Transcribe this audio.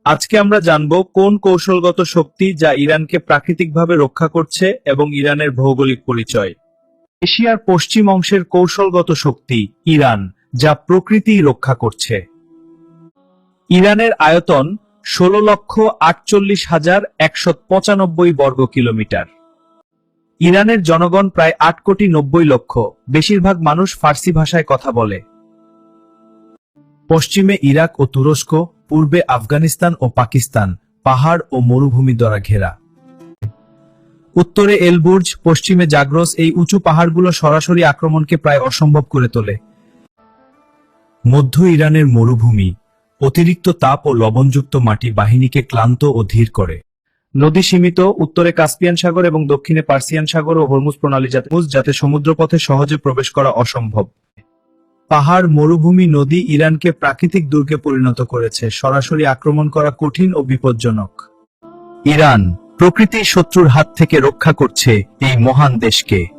আজকে আমরা জানব কোন কৌশলগত শক্তি যা ইরানকে প্রাকৃতিকভাবে রক্ষা করছে এবং ইরানের ভৌগোলিক পরিচয়। এশিয়ার পশ্চিম অংশের কৌশলগত শক্তি ইরান, যা প্রকৃতিই রক্ষা করছে। ইরানের আয়তন 16,48,195 বর্গ কিলোমিটার। ইরানের জনগণ প্রায় 8,90,00,000, বেশিরভাগ মানুষ ফার্সি ভাষায় কথা বলে। পশ্চিমে ইরাক ও তুরস্ক, পূর্বে আফগানিস্তান ও পাকিস্তান, পাহাড় ও মরুভূমি দ্বারা ঘেরা। উত্তরে এলবুর্জ, পশ্চিমে জাগ্রস, এই উঁচু পাহাড়গুলো সরাসরি আক্রমণকে প্রায় অসম্ভব করে তোলে। মধ্য ইরানের মরুভূমি, অতিরিক্ত তাপ ও লবণযুক্ত মাটি বাহিনীকে ক্লান্ত ও ধীর করে। নদী সীমিত, উত্তরে কাস্পিয়ান সাগর এবং দক্ষিণে পার্সিয়ান সাগর ও হরমুজ প্রণালী, যাতে সমুদ্রপথে সহজে প্রবেশ করা অসম্ভব। পাহাড়, মরুভূমি, নদী ইরানকে প্রাকৃতিক দুর্গে পরিণত করেছে, সরাসরি আক্রমণ করা কঠিন ও বিপজ্জনক। ইরান প্রকৃতির শত্রুর হাত থেকে রক্ষা করছে এই মহান দেশকে।